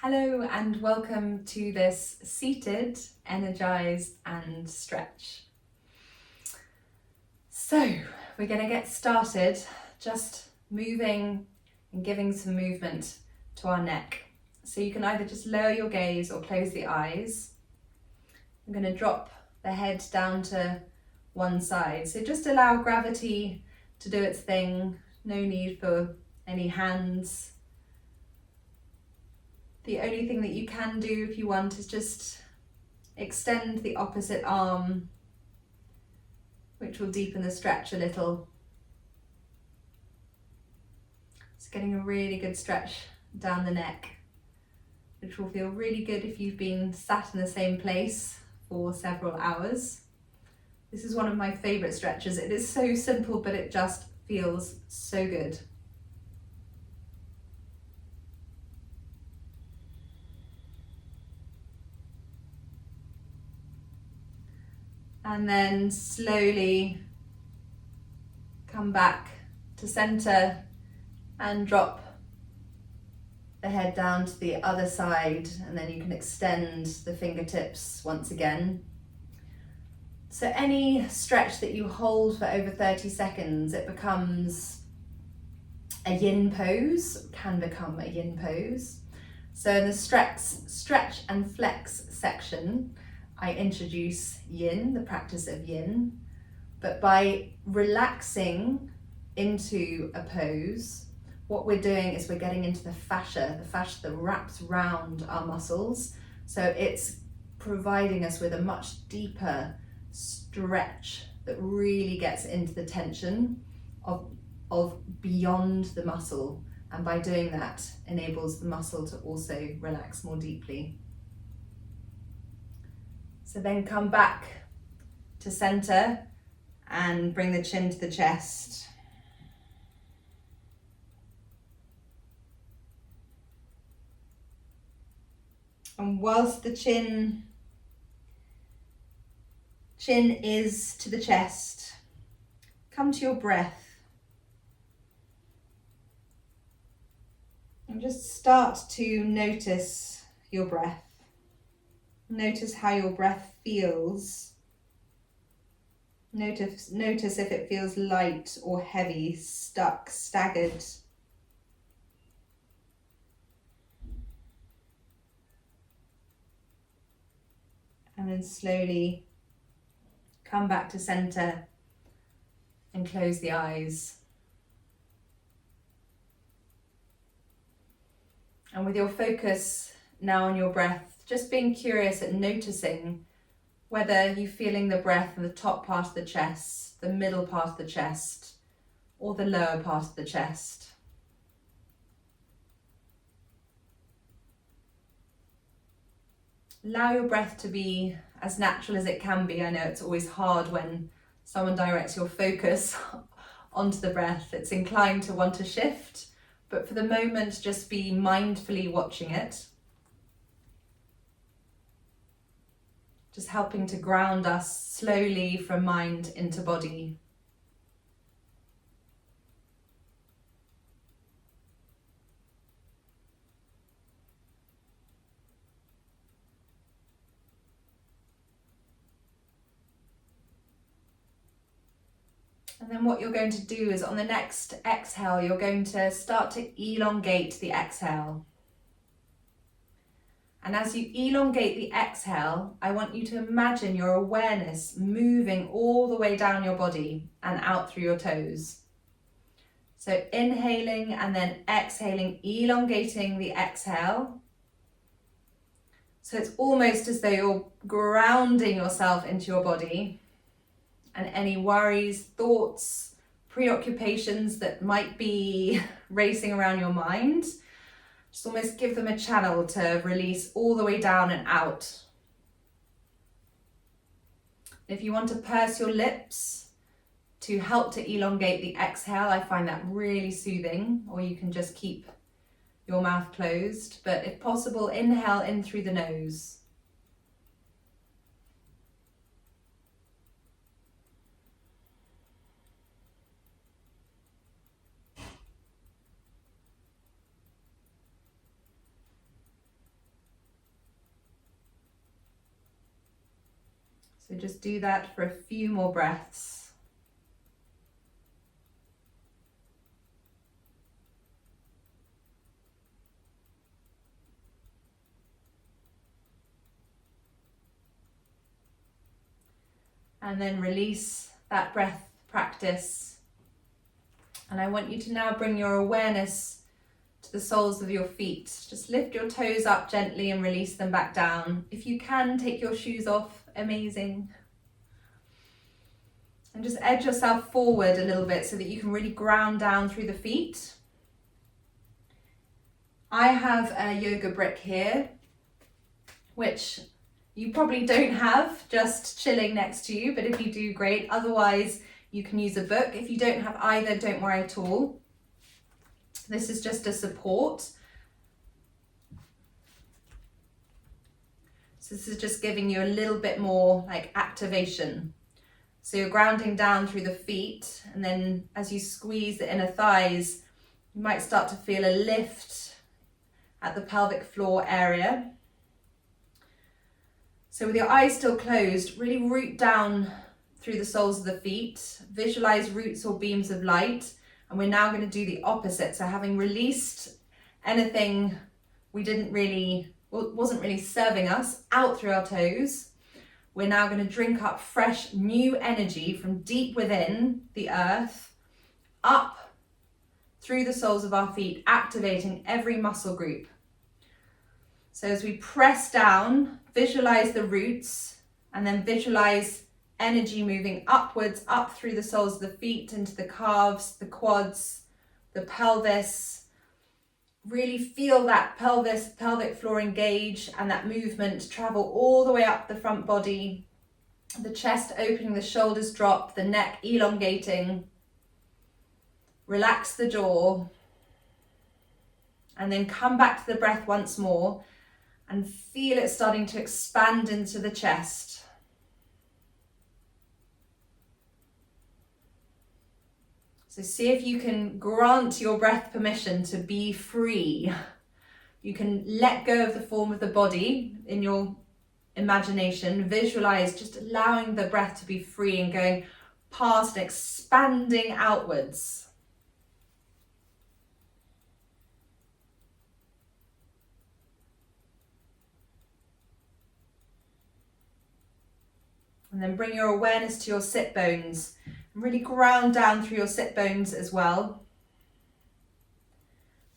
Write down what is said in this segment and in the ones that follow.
Hello and welcome to this seated, energized and stretch. So we're going to get started just moving and giving some movement to our neck. So you can either just lower your gaze or close the eyes. I'm going to drop the head down to one side. So just allow gravity to do its thing. No need for any hands. The only thing that you can do if you want is just extend the opposite arm, which will deepen the stretch a little. It's getting a really good stretch down the neck, which will feel really good if you've been sat in the same place for several hours. This is one of my favourite stretches. It is so simple, but it just feels so good. And then slowly come back to center and drop the head down to the other side, and then you can extend the fingertips once again. So any stretch that you hold for over 30 seconds, it becomes a yin pose, can become a yin pose. So in the stretch and flex section, I introduce yin, the practice of yin, but by relaxing into a pose, what we're doing is we're getting into the fascia that wraps round our muscles. So it's providing us with a much deeper stretch that really gets into the tension of beyond the muscle. And by doing that, enables the muscle to also relax more deeply. So then come back to center and bring the chin to the chest. And whilst the chin is to the chest, come to your breath. And just start to notice your breath. Notice how your breath feels. Notice if it feels light or heavy, stuck, staggered. And then slowly come back to center and close the eyes. And with your focus now on your breath, just being curious and noticing whether you're feeling the breath in the top part of the chest, the middle part of the chest, or the lower part of the chest. Allow your breath to be as natural as it can be. I know it's always hard when someone directs your focus onto the breath. It's inclined to want to shift, but for the moment, just be mindfully watching it. Just helping to ground us slowly from mind into body. And then what you're going to do is on the next exhale, you're going to start to elongate the exhale. And as you elongate the exhale, I want you to imagine your awareness moving all the way down your body and out through your toes. So inhaling and then exhaling, elongating the exhale. So it's almost as though you're grounding yourself into your body, and any worries, thoughts, preoccupations that might be racing around your mind, just almost give them a channel to release all the way down and out. If you want to purse your lips to help to elongate the exhale, I find that really soothing, or you can just keep your mouth closed. But if possible, inhale in through the nose. So just do that for a few more breaths. And then release that breath practice. And I want you to now bring your awareness to the soles of your feet. Just lift your toes up gently and release them back down. If you can, take your shoes off, amazing. And just edge yourself forward a little bit so that you can really ground down through the feet. I have a yoga brick here, which you probably don't have just chilling next to you, but if you do, great. Otherwise, you can use a book. If you don't have either, don't worry at all. This is just a support. So this is just giving you a little bit more like activation. So you're grounding down through the feet, and then as you squeeze the inner thighs, you might start to feel a lift at the pelvic floor area. So with your eyes still closed, really root down through the soles of the feet, visualize roots or beams of light. And we're now going to do the opposite. So having released anything wasn't really serving us out through our toes, we're now going to drink up fresh new energy from deep within the earth, up through the soles of our feet, activating every muscle group. So as we press down, visualize the roots, and then visualize energy moving upwards, up through the soles of the feet, into the calves, the quads, the pelvis. Really feel that pelvic floor engage and that movement travel all the way up the front body, the chest opening, the shoulders drop, the neck elongating. Relax the jaw, and then come back to the breath once more and feel it starting to expand into the chest. So see if you can grant your breath permission to be free. You can let go of the form of the body in your imagination. Visualize just allowing the breath to be free and going past and expanding outwards. And then bring your awareness to your sit bones. Really ground down through your sit bones as well.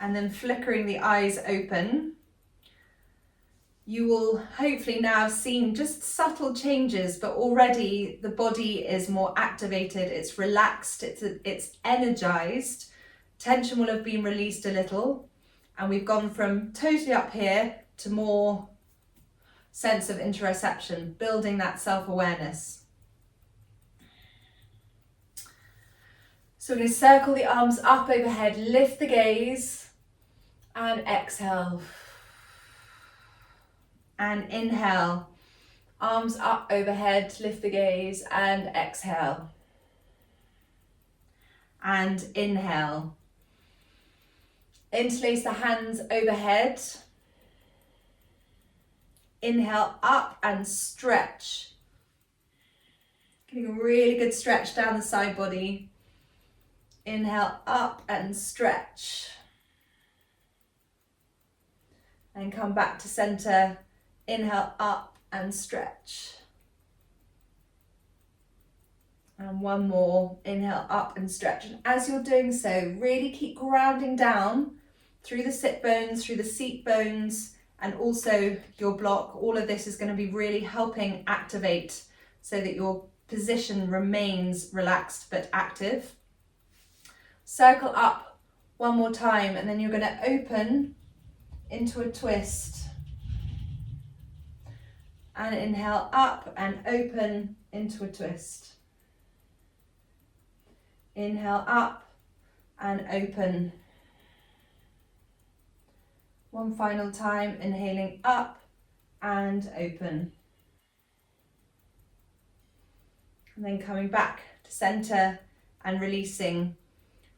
And then flickering the eyes open. You will hopefully now have seen just subtle changes, but already the body is more activated, it's relaxed, it's energized. Tension will have been released a little, and we've gone from totally up here to more sense of interoception, building that self-awareness. So we're going to circle the arms up overhead, lift the gaze, and exhale. And inhale, arms up overhead, lift the gaze, and exhale. And inhale. Interlace the hands overhead. Inhale up and stretch. Getting a really good stretch down the side body. Inhale up and stretch. And come back to center. Inhale up and stretch. And one more. Inhale up and stretch. And as you're doing so, really keep grounding down through the sit bones, through the seat bones, and also your block. All of this is going to be really helping activate so that your position remains relaxed but active. Circle up one more time, and then you're going to open into a twist. And inhale up and open into a twist. Inhale up and open. One final time, inhaling up and open. And then coming back to center and releasing.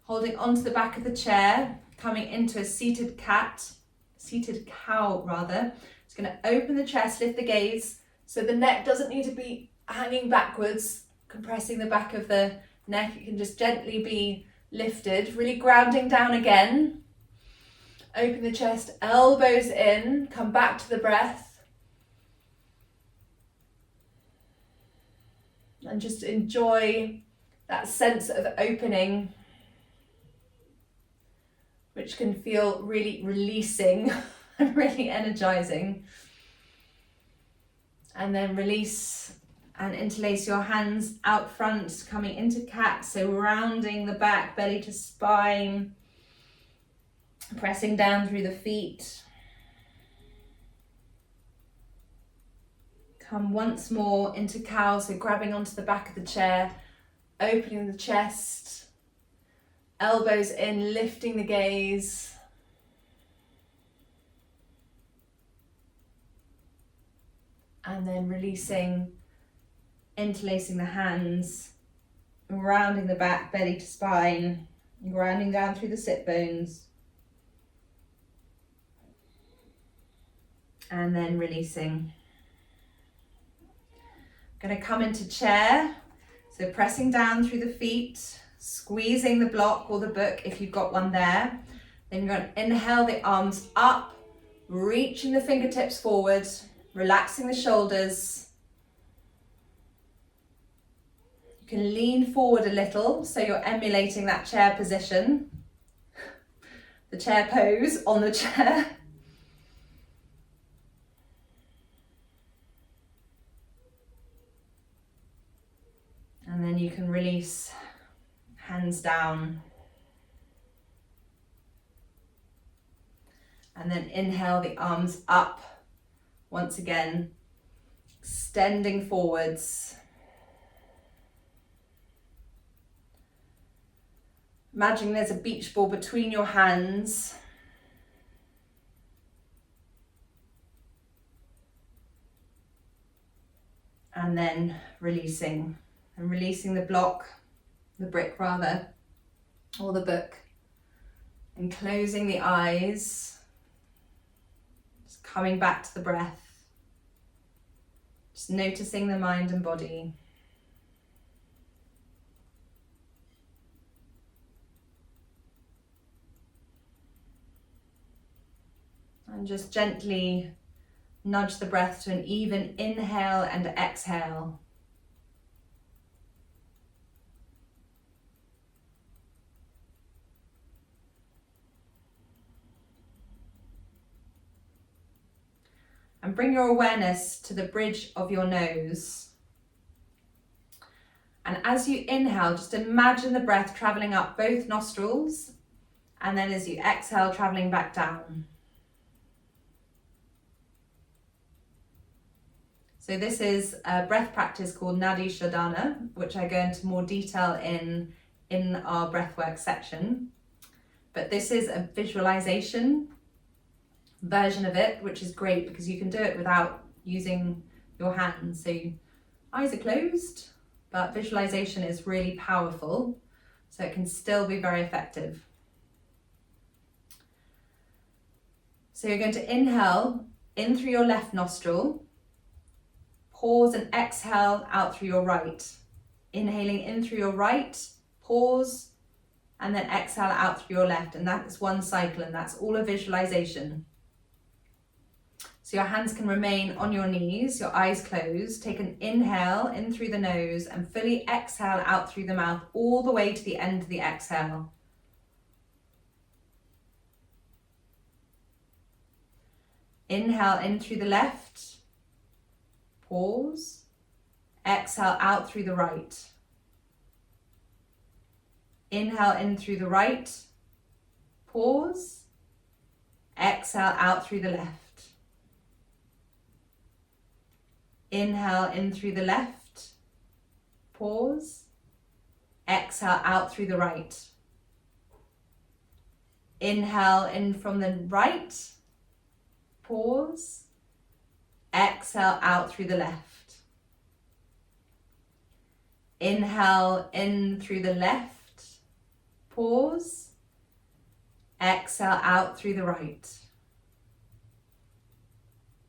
Holding onto the back of the chair, coming into a seated cow. It's going to open the chest, lift the gaze, so the neck doesn't need to be hanging backwards, compressing the back of the neck. It can just gently be lifted, really grounding down again. Open the chest, elbows in, come back to the breath. And just enjoy that sense of opening, which can feel really releasing and really energizing. And then release and interlace your hands out front, coming into cat, so rounding the back, belly to spine, pressing down through the feet. Come once more into cow, so grabbing onto the back of the chair, opening the chest, elbows in, lifting the gaze. And then releasing, interlacing the hands, rounding the back, belly to spine, grounding down through the sit bones. And then releasing. Going to come into chair, so pressing down through the feet, squeezing the block or the book if you've got one there. Then you're going to inhale the arms up, reaching the fingertips forward, relaxing the shoulders. You can lean forward a little, so you're emulating that chair position, the chair pose on the chair. And then you can release, hands down. And then inhale the arms up, once again, extending forwards. Imagine there's a beach ball between your hands. And then releasing. And releasing the block, the brick rather, or the book. And closing the eyes. Just coming back to the breath. Just noticing the mind and body. And just gently nudge the breath to an even inhale and exhale. And bring your awareness to the bridge of your nose. And as you inhale, just imagine the breath traveling up both nostrils. And then as you exhale, traveling back down. So this is a breath practice called Nadi Shodhana, which I go into more detail in our breathwork section. But this is a visualization version of it, which is great because you can do it without using your hands. So eyes are closed, but visualization is really powerful, so it can still be very effective. So you're going to inhale in through your left nostril, pause and exhale out through your right. Inhaling in through your right, pause, and then exhale out through your left. And that's one cycle, and that's all a visualization. So your hands can remain on your knees, your eyes closed. Take an inhale in through the nose and fully exhale out through the mouth all the way to the end of the exhale. Inhale in through the left, pause, exhale out through the right. Inhale in through the right, pause, exhale out through the left. Inhale in through the left, pause, exhale out through the right. Inhale in from the right, pause, exhale out through the left. Inhale in through the left, pause, exhale out through the right.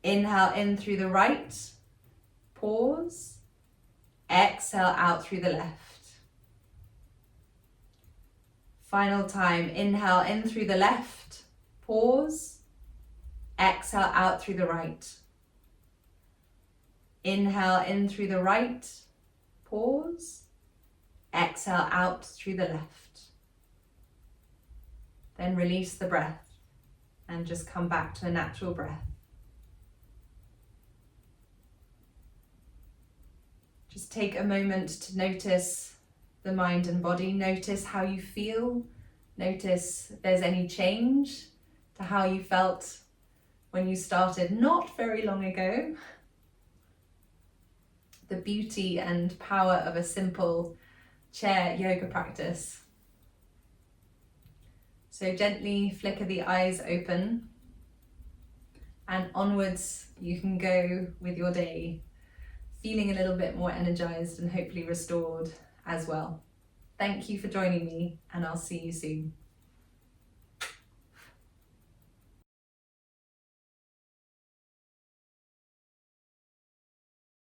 Inhale in through the right, pause, Exhale out through the left. Final time, inhale in through the left, pause, exhale out through the right. Inhale in through the right, pause, exhale out through the left. Then release the breath and just come back to a natural breath. Just take a moment to notice the mind and body. Notice how you feel. Notice if there's any change to how you felt when you started not very long ago. The beauty and power of a simple chair yoga practice. So gently flicker the eyes open and onwards you can go with your day, feeling a little bit more energized and hopefully restored as well. Thank you for joining me, and I'll see you soon.